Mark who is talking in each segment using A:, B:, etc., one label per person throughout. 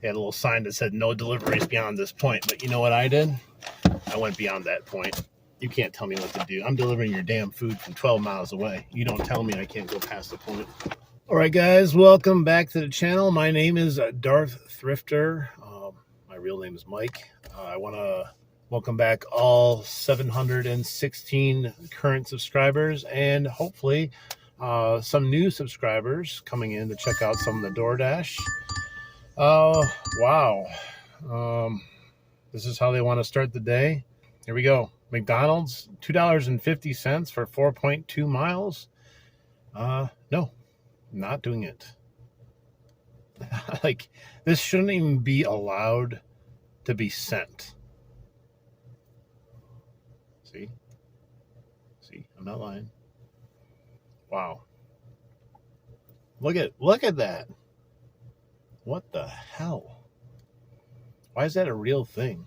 A: They had a little sign that said no deliveries beyond this point. But you know what I did? I went beyond that point. You can't tell me what to do. I'm delivering your damn food from 12 miles away. You don't tell me I can't go past the point. All right, guys, welcome back to the channel. My name is Darth Thrifter. My real name is Mike. I want to welcome back all 716 current subscribers and hopefully some new subscribers coming in to check out some of the DoorDash. Wow. This is how they want to start the day. Here we go. McDonald's, $2.50 for 4.2 miles. No, not doing it. Like, this shouldn't even be allowed to be sent. See, I'm not lying. Wow. Look at that. What the hell? Why is that a real thing?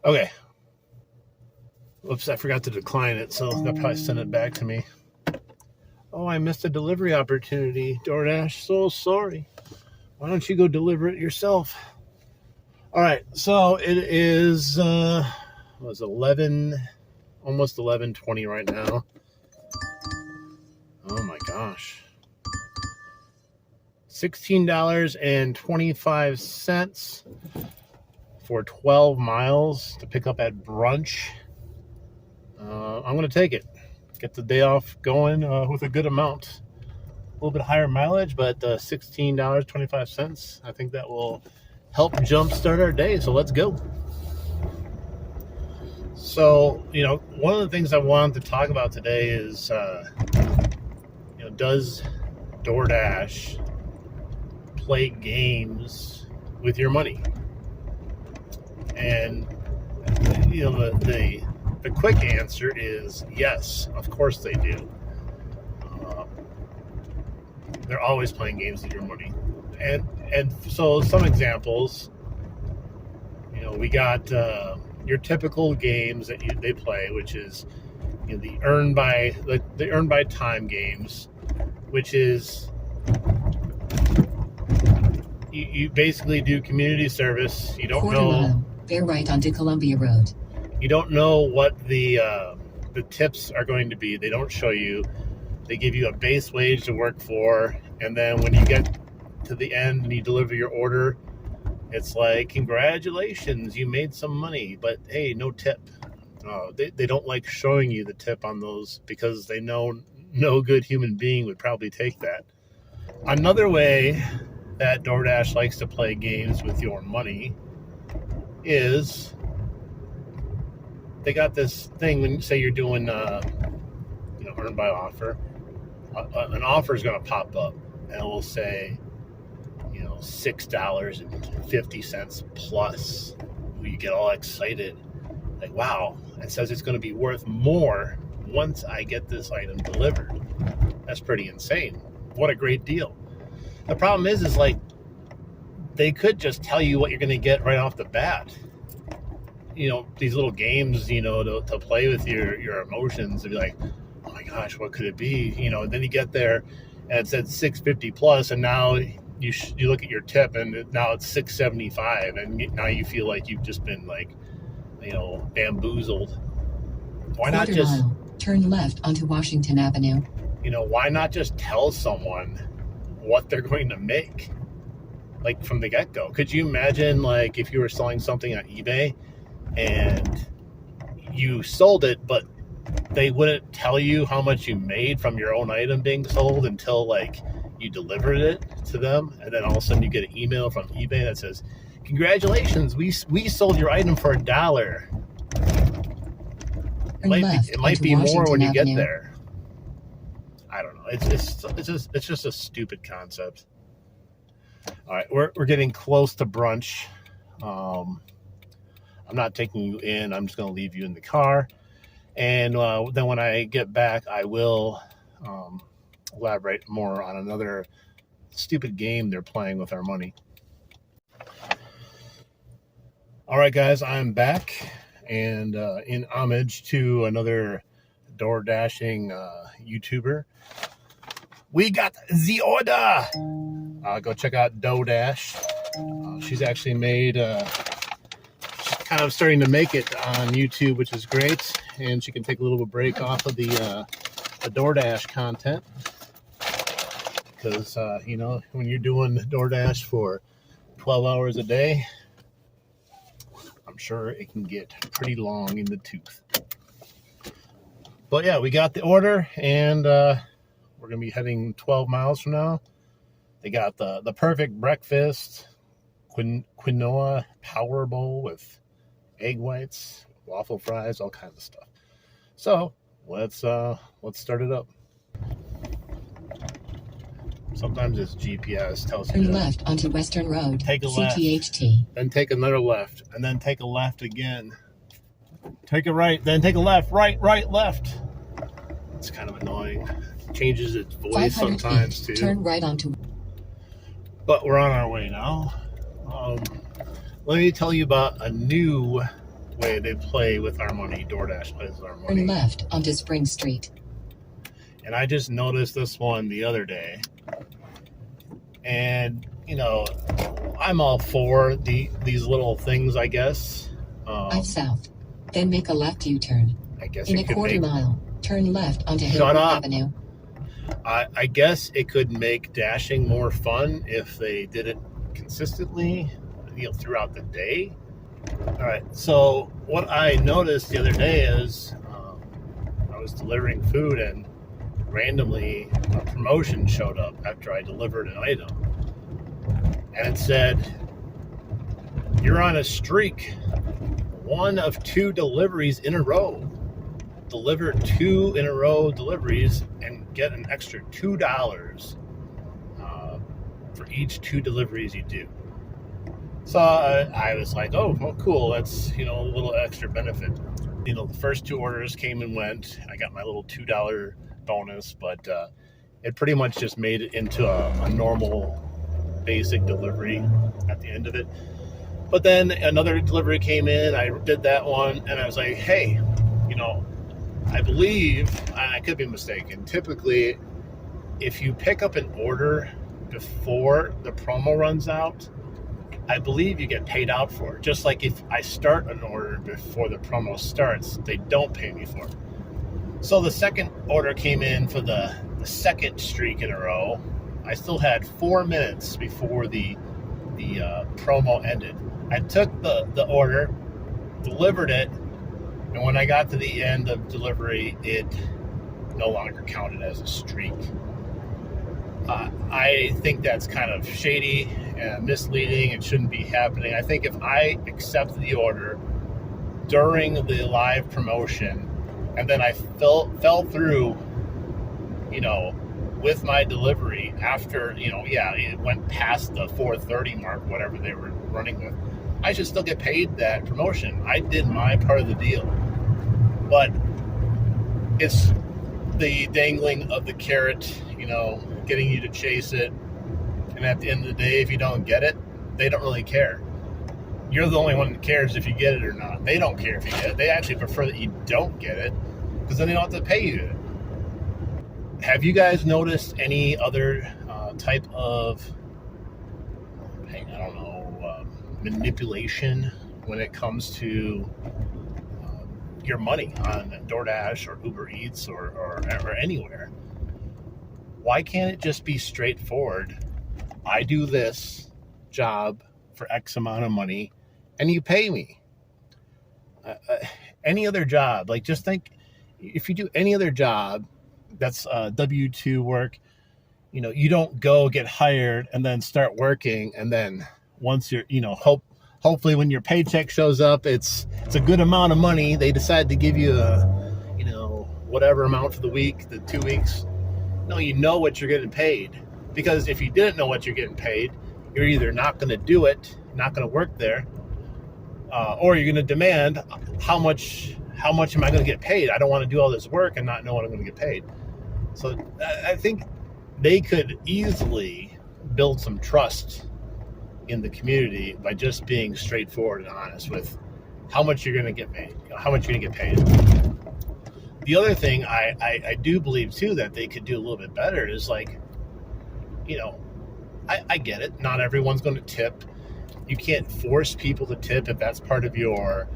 A: Okay. Oops, I forgot to decline it, so they'll probably send it back to me. Oh, I missed a delivery opportunity, DoorDash. So sorry. Why don't you go deliver it yourself? All right, so it is, almost 11:20 right now. Oh my gosh. $16.25 for 12 miles to pick up at brunch. I'm going to take it. Get the day off going with a good amount. A little bit higher mileage, but $16.25. I think that will help jumpstart our day. So let's go. So, one of the things I wanted to talk about today is, does DoorDash play games with your money? And, the quick answer is yes, of course they do. They're always playing games with your money. And so some examples, we got your typical games that they play, which is the earn by time games, which is you basically do community service. You don't know.
B: Bear right onto Columbia Road.
A: You don't know what the tips are going to be. They don't show you. They give you a base wage to work for, and then when you get to the end and you deliver your order, it's like, congratulations, you made some money, but hey, no tip. They don't like showing you the tip on those because they know no good human being would probably take that. Another way that DoorDash likes to play games with your money is they got this thing when you say you're doing earn by offer. An offer is going to pop up and it will say $6.50 plus. You get all excited, like, wow, it says it's going to be worth more once I get this item delivered. That's pretty insane. What a great deal. The problem is like, they could just tell you what you're going to get right off the bat. These little games, to play with your emotions and be like, oh my gosh, what could it be? Then you get there and it said $6.50 plus, and now you look at your tip and now it's $6.75, and now you feel like you've just been bamboozled. Why not just
B: turn left onto Washington Avenue?
A: Why not just tell someone what they're going to make, like, from the get-go? Could you imagine, like, if you were selling something on eBay and you sold it, but they wouldn't tell you how much you made from your own item being sold until, like, you delivered it to them, and then all of a sudden you get an email from eBay that says, congratulations, we sold your item for $1. It might be more when you get there. I don't know. It's just a stupid concept. All right, we're getting close to brunch. I'm not taking you in. I'm just going to leave you in the car. And then when I get back, I will elaborate more on another stupid game they're playing with our money. All right, guys, I'm back. And in homage to another DoorDashing YouTuber, we got the order. Go check out DoorDash. She's actually made, she's kind of starting to make it on YouTube, which is great. And she can take a little bit of break off of the DoorDash content. Because, you know, when you're doing DoorDash for 12 hours a day, I'm sure it can get pretty long in the tooth. But yeah, we got the order, and we're going to be heading 12 miles from now. They got the perfect breakfast, quinoa power bowl with egg whites, waffle fries, all kinds of stuff. So let's start it up. Sometimes this GPS tells you
B: Turn
A: to
B: left onto Western Road.
A: take a left,
B: CTHT.
A: then take another left, and then take a left again. Take a right, then take a left, right, left. It's kind of annoying. Changes its voice
B: 500
A: sometimes
B: feet.
A: too.
B: Turn right onto.
A: But we're on our way now. Let me tell you about a new way they play with our money. DoorDash plays with our money.
B: Turn left onto Spring Street.
A: And I just noticed this one the other day. And, you know, I'm all for these little things, I guess.
B: Drive south. Then make a left U-turn.
A: I guess
B: In
A: it
B: a
A: could
B: quarter
A: make,
B: mile, turn left onto
A: Shut
B: Hillbrook
A: up.
B: Avenue.
A: I guess it could make dashing more fun if they did it consistently, you know, throughout the day. All right. So what I noticed the other day is I was delivering food, and randomly a promotion showed up after I delivered an item, and it said, "You're on a streak. One of 2 deliveries in a row. Deliver 2 in a row deliveries and get an extra $2 for each 2 deliveries you do." So I was like, oh, well, cool. That's, you know, a little extra benefit. You know, the first 2 orders came and went. I got my little $2 bonus, but it pretty much just made it into a normal basic delivery at the end of it. But then another delivery came in. I did that one, and I was like, hey, you know, I believe, I could be mistaken, typically if you pick up an order before the promo runs out, I believe you get paid out for it. Just like if I start an order before the promo starts, they don't pay me for it. So the second order came in for the second streak in a row. I still had 4 minutes before the promo ended. I took the order, delivered it, and when I got to the end of delivery, it no longer counted as a streak. I think that's kind of shady and misleading. It shouldn't be happening. I think if I accept the order during the live promotion, and then I fell through, you know, with my delivery after, you know, yeah, it went past the 4:30 mark, whatever they were running with, I should still get paid that promotion. I did my part of the deal. But it's the dangling of the carrot, you know, getting you to chase it. And at the end of the day, if you don't get it, they don't really care. You're the only one that cares if you get it or not. They don't care if you get it. They actually prefer that you don't get it, because then they don't have to pay you it. Have you guys noticed any other type of, I don't know, manipulation when it comes to your money on DoorDash or Uber Eats or anywhere? Why can't it just be straightforward? I do this job for X amount of money, and you pay me. Any other job, like, just think, if you do any other job that's W-2 work, you know, you don't go get hired and then start working, and then once you're, you know, hopefully when your paycheck shows up, it's a good amount of money. They decide to give you a, you know, whatever amount for the week, the 2 weeks. No, you know what you're getting paid. Because if you didn't know what you're getting paid, you're either not going to do it, not going to work there, or you're going to demand, how much am I going to get paid? I don't want to do all this work and not know what I'm going to get paid. So I think they could easily build some trust in the community by just being straightforward and honest with how much you're going to get paid, how much you're going to get paid. The other thing I do believe too that they could do a little bit better is, like, you know, I get it. Not everyone's going to tip. You can't force people to tip if that's part of your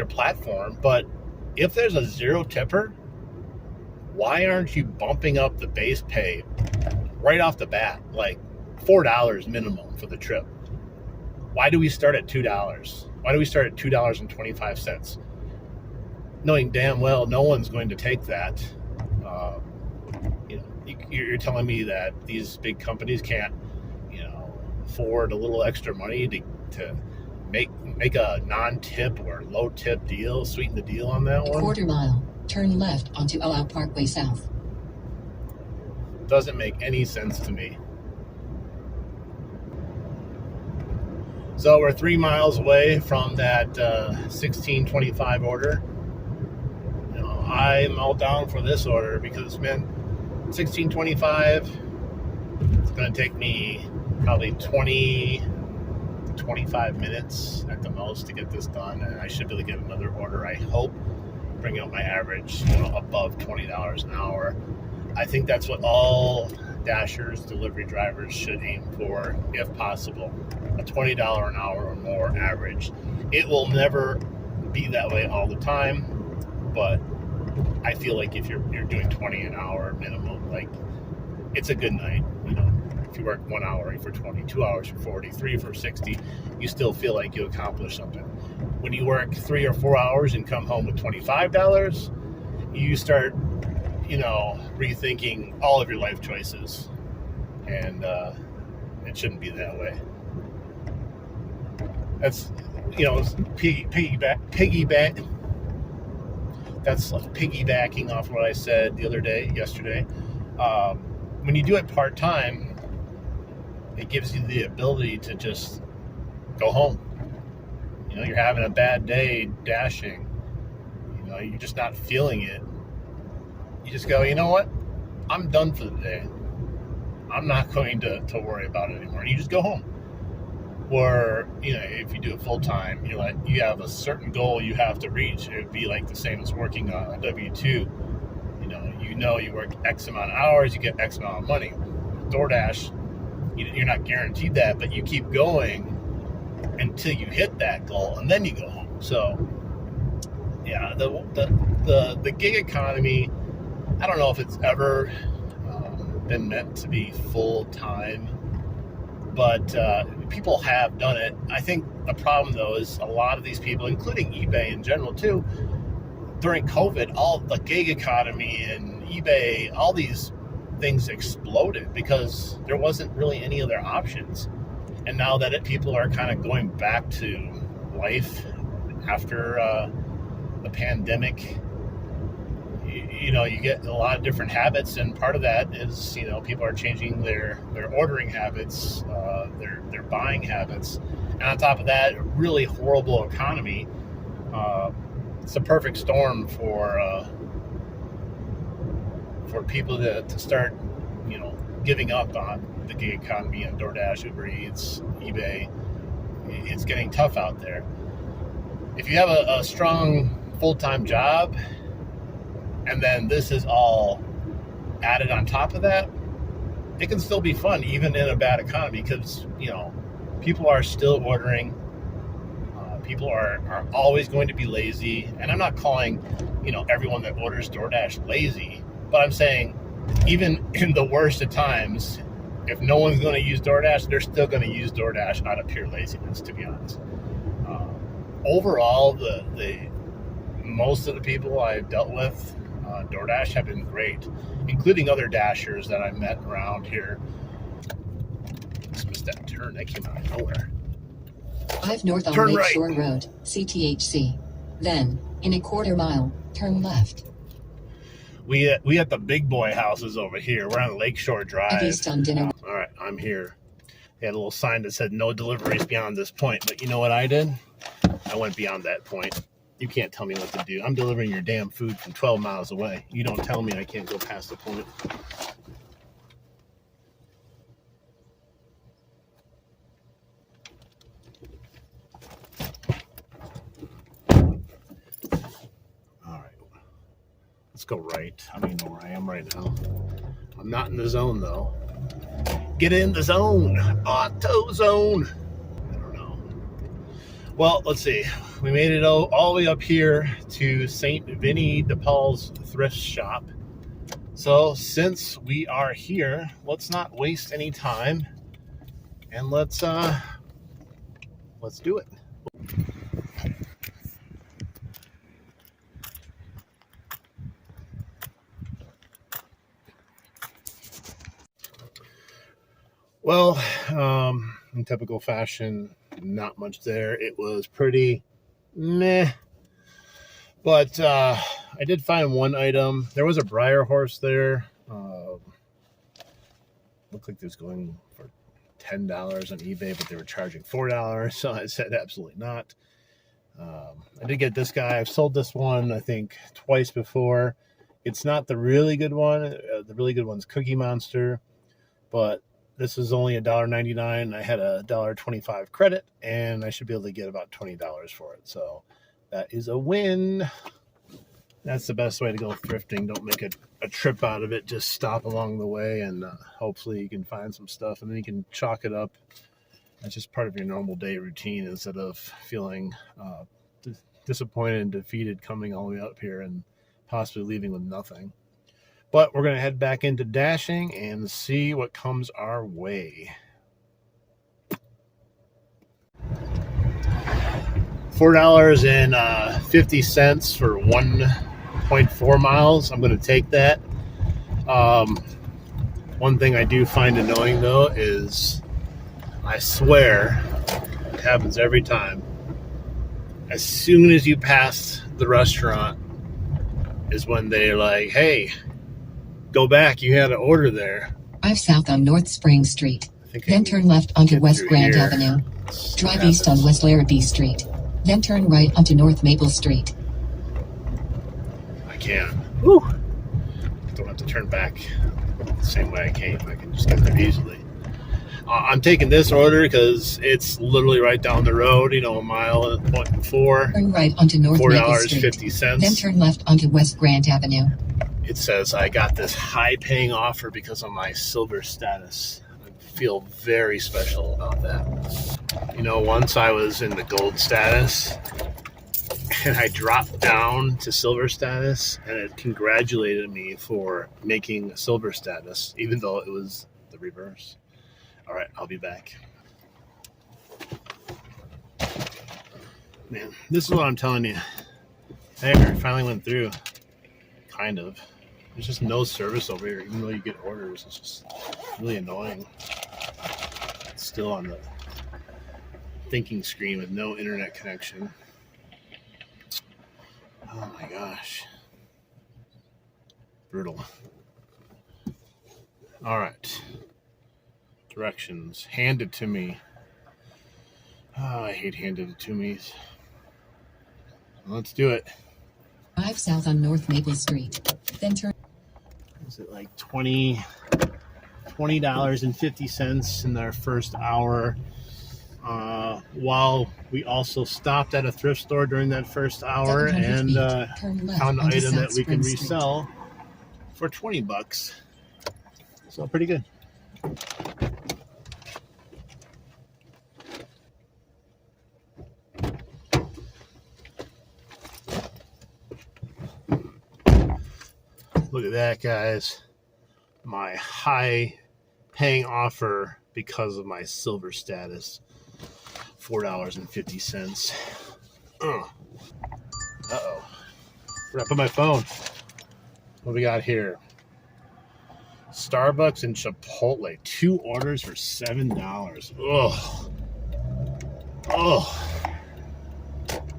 A: platform. But if there's a zero tipper, why aren't you bumping up the base pay right off the bat, like $4 minimum for the trip? Why do we start at $2? Why do we start at $2.25? Knowing damn well no one's going to take that. You're telling me that these big companies can't, afford a little extra money to make a non-tip or low-tip deal, sweeten the deal on that one?
B: Quarter mile, turn left onto Oau Parkway South.
A: Doesn't make any sense to me. So we're 3 miles away from that 1625 order. I'm all down for this order because, man, 1625, it's going to take me probably 20, 25 minutes at the most to get this done, and I should be able to get another order, I hope, bring up my average above $20 an hour. I think that's what all Dashers, delivery drivers should aim for, if possible, a $20 an hour or more average. It will never be that way all the time, but I feel like if you're doing 20 an hour minimum, like, it's a good night. If you work 1 hour for 20, 2 hours for 40, 3 for 60, you still feel like you accomplished something. When you work 3 or 4 hours and come home with $25, you start, rethinking all of your life choices, and it shouldn't be that way. That's, piggyback. That's like piggybacking off what I said yesterday. When you do it part-time, it gives you the ability to just go home. You're having a bad day dashing. You're just not feeling it. You just go, you know what? I'm done for the day. I'm not going to worry about it anymore. And you just go home. Or, if you do it full-time, you have a certain goal you have to reach. It would be like the same as working on a W-2. You work X amount of hours, you get X amount of money. DoorDash, you're not guaranteed that, but you keep going until you hit that goal, and then you go home. So, yeah, the gig economy, I don't know if it's ever been meant to be full-time, but people have done it. I think the problem, though, is a lot of these people, including eBay in general, too, during COVID, all the gig economy and eBay, all these things exploded because there wasn't really any other options. And now that people are kind of going back to life after the pandemic, you get a lot of different habits, and part of that is, people are changing their ordering habits, their buying habits. And on top of that, really horrible economy. It's a perfect storm for people to start, giving up on the gig economy and DoorDash, Uber Eats, eBay. It's getting tough out there. If you have a strong full-time job, and then this is all added on top of that, it can still be fun, even in a bad economy, because, people are still ordering. People are always going to be lazy. And I'm not calling, everyone that orders DoorDash lazy, but I'm saying even in the worst of times, if no one's going to use DoorDash, they're still going to use DoorDash out of pure laziness, to be honest. Overall, the most of the people I've dealt with, DoorDash have been great, including other Dashers that I've met around here. Just missed that turn. That came out of nowhere.
B: 5 north on
A: Turn
B: Lakeshore
A: right.
B: Road, CTHC. Then, in a quarter mile, turn left.
A: We at the big boy houses over here. We're on Lakeshore Drive.
B: East on Dinner.
A: All right, I'm here. They had a little sign that said no deliveries beyond this point. But you know what I did? I went beyond that point. You can't tell me what to do. I'm delivering your damn food from 12 miles away. You don't tell me I can't go past the point. Let's go right. I don't even know where I am right now. I'm not in the zone, though. Get in the zone. Auto zone. I don't know. Well, let's see. We made it all the way up here to St. Vinny de Paul's thrift shop. So since we are here, let's not waste any time and let's do it. Well, in typical fashion, not much there. It was pretty meh. But I did find one item. There was a Briar horse there. Looked like it was going for $10 on eBay, but they were charging $4. So I said absolutely not. I did get this guy. I've sold this one, I think, twice before. It's not the really good one. The really good one's Cookie Monster. But this is only $1.99. I had a $1.25 credit, and I should be able to get about $20 for it. So that is a win. That's the best way to go thrifting. Don't make a trip out of it. Just stop along the way, and hopefully you can find some stuff, and then you can chalk it up. That's just part of your normal day routine instead of feeling disappointed and defeated coming all the way up here and possibly leaving with nothing. But we're going to head back into dashing and see what comes our way. $4.50 for 1.4 miles. I'm going to take that. One thing I do find annoying, though, is I swear it happens every time. As soon as you pass the restaurant is when they're like, hey, go back, you had an order there.
B: Drive south on North Spring Street. Then turn left onto West Grand Avenue. Drive east on West Larrabee Street. Then turn right onto North Maple Street.
A: I can. Woo! Don't have to turn back the same way I came. I can just get there easily. I'm taking this order because it's literally right down the road, a mile and 0.4.
B: Turn right onto North Maple Street.
A: $4.50.
B: Then turn left onto West Grand Avenue.
A: It says I got this high-paying offer because of my silver status. I feel very special about that. Once I was in the gold status, and I dropped down to silver status, and it congratulated me for making silver status, even though it was the reverse. All right, I'll be back. Man, this is what I'm telling you. There, it finally went through. Kind of. There's just no service over here, even though you get orders. It's just really annoying. It's still on the thinking screen with no internet connection. Oh my gosh. Brutal. All right. Directions. Handed to me. Oh, I hate handed it to me. Let's do it.
B: Drive south on North Maple Street. Then turn.
A: Is it like $20.50 in our first hour? While we also stopped at a thrift store during that first hour and found an item that we can resell for $20. So pretty good. Look at that, guys. My high paying offer because of my silver status. $4.50. Uh-oh. Where did I put my phone? What do we got here? Starbucks and Chipotle. 2 orders for $7. Ugh. Oh.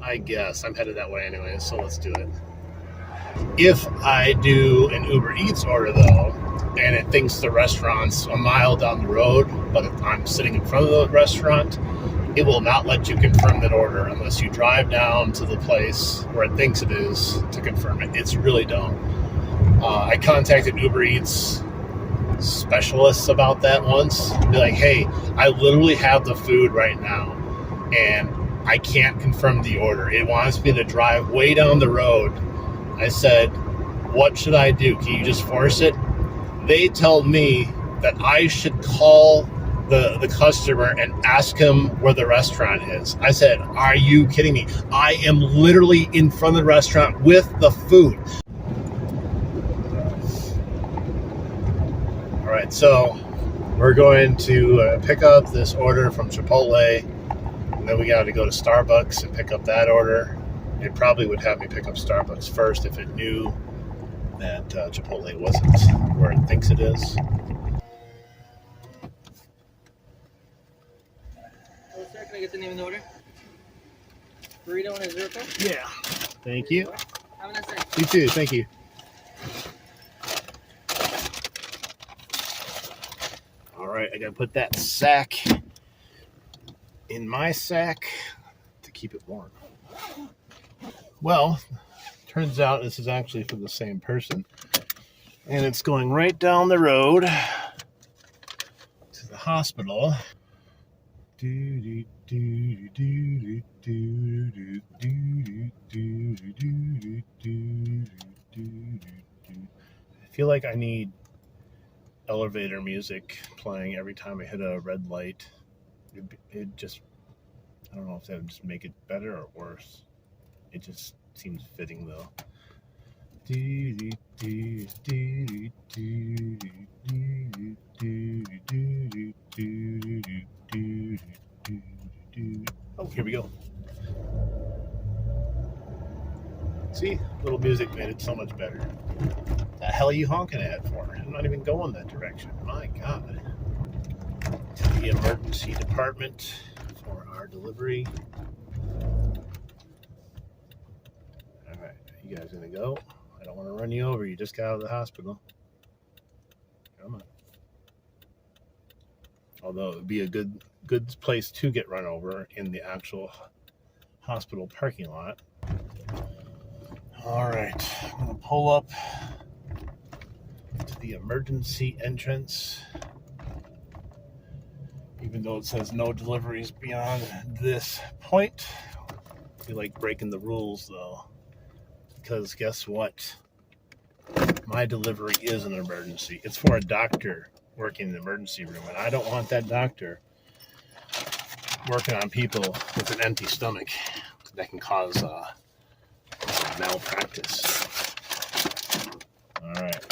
A: I guess. I'm headed that way anyway, so let's do it. If I do an Uber Eats order, though, and it thinks the restaurant's a mile down the road, but if I'm sitting in front of the restaurant, it will not let you confirm that order unless you drive down to the place where it thinks it is to confirm it. It's really dumb. I contacted Uber Eats specialists about that once. Be like, hey, I literally have the food right now, and I can't confirm the order. It wants me to drive way down the road. I said, what should I do? Can you just force it? They told me that I should call the customer and ask him where the restaurant is. I said, are you kidding me? I am literally in front of the restaurant with the food. All right, so we're going to pick up this order from Chipotle, and then we got to go to Starbucks and pick up that order. It probably would have me pick up Starbucks first if it knew that Chipotle wasn't where it thinks it is.
C: Hello, sir. Can I get the name of the order? Burrito and a zircon?
A: Yeah. Thank you.
C: Have a nice day.
A: You too. Thank you. All right, I got to put that sack in my sack to keep it warm. Well, turns out this is actually for the same person. And it's going right down the road to the hospital. I feel like I need elevator music playing every time I hit a red light. It just, I don't know if that would just make it better or worse. It just seems fitting though. Oh, here we go. See, little music made it so much better. The hell are you honking at for? I'm not even going that direction. My God. To the emergency department for our delivery. All right, you guys gonna go? I don't want to run you over. You just got out of the hospital. Come on. Although it would be a good place to get run over in the actual hospital parking lot. All right, I'm gonna pull up to the emergency entrance. Even though it says no deliveries beyond this point, I feel like breaking the rules though. Because guess what? My delivery is an emergency. It's for a doctor working in the emergency room, and I don't want that doctor working on people with an empty stomach. That can cause malpractice. All right.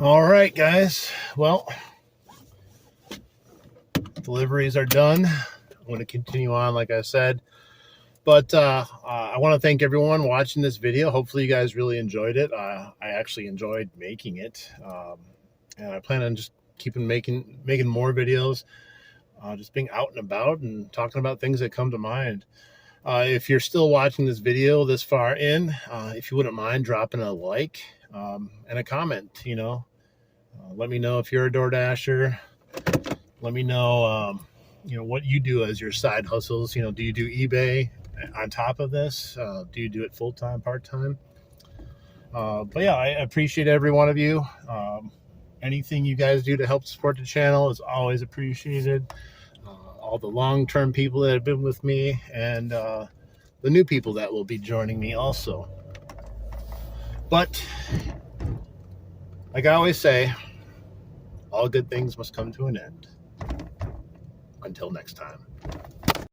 A: All right, guys. Well, deliveries are done. I'm going to continue on, like I said. But I want to thank everyone watching this video. Hopefully you guys really enjoyed it. I actually enjoyed making it. And I plan on just keeping making more videos. Just being out and about and talking about things that come to mind. If you're still watching this video this far in, if you wouldn't mind dropping a like and a comment, you know. Let me know if you're a DoorDasher. Let me know, you know, what you do as your side hustles. You know, do you do eBay on top of this? Do you do it full-time, part-time? But yeah, I appreciate every one of you. Anything you guys do to help support the channel is always appreciated. All the long-term people that have been with me and the new people that will be joining me also. But like I always say, all good things must come to an end. Until next time.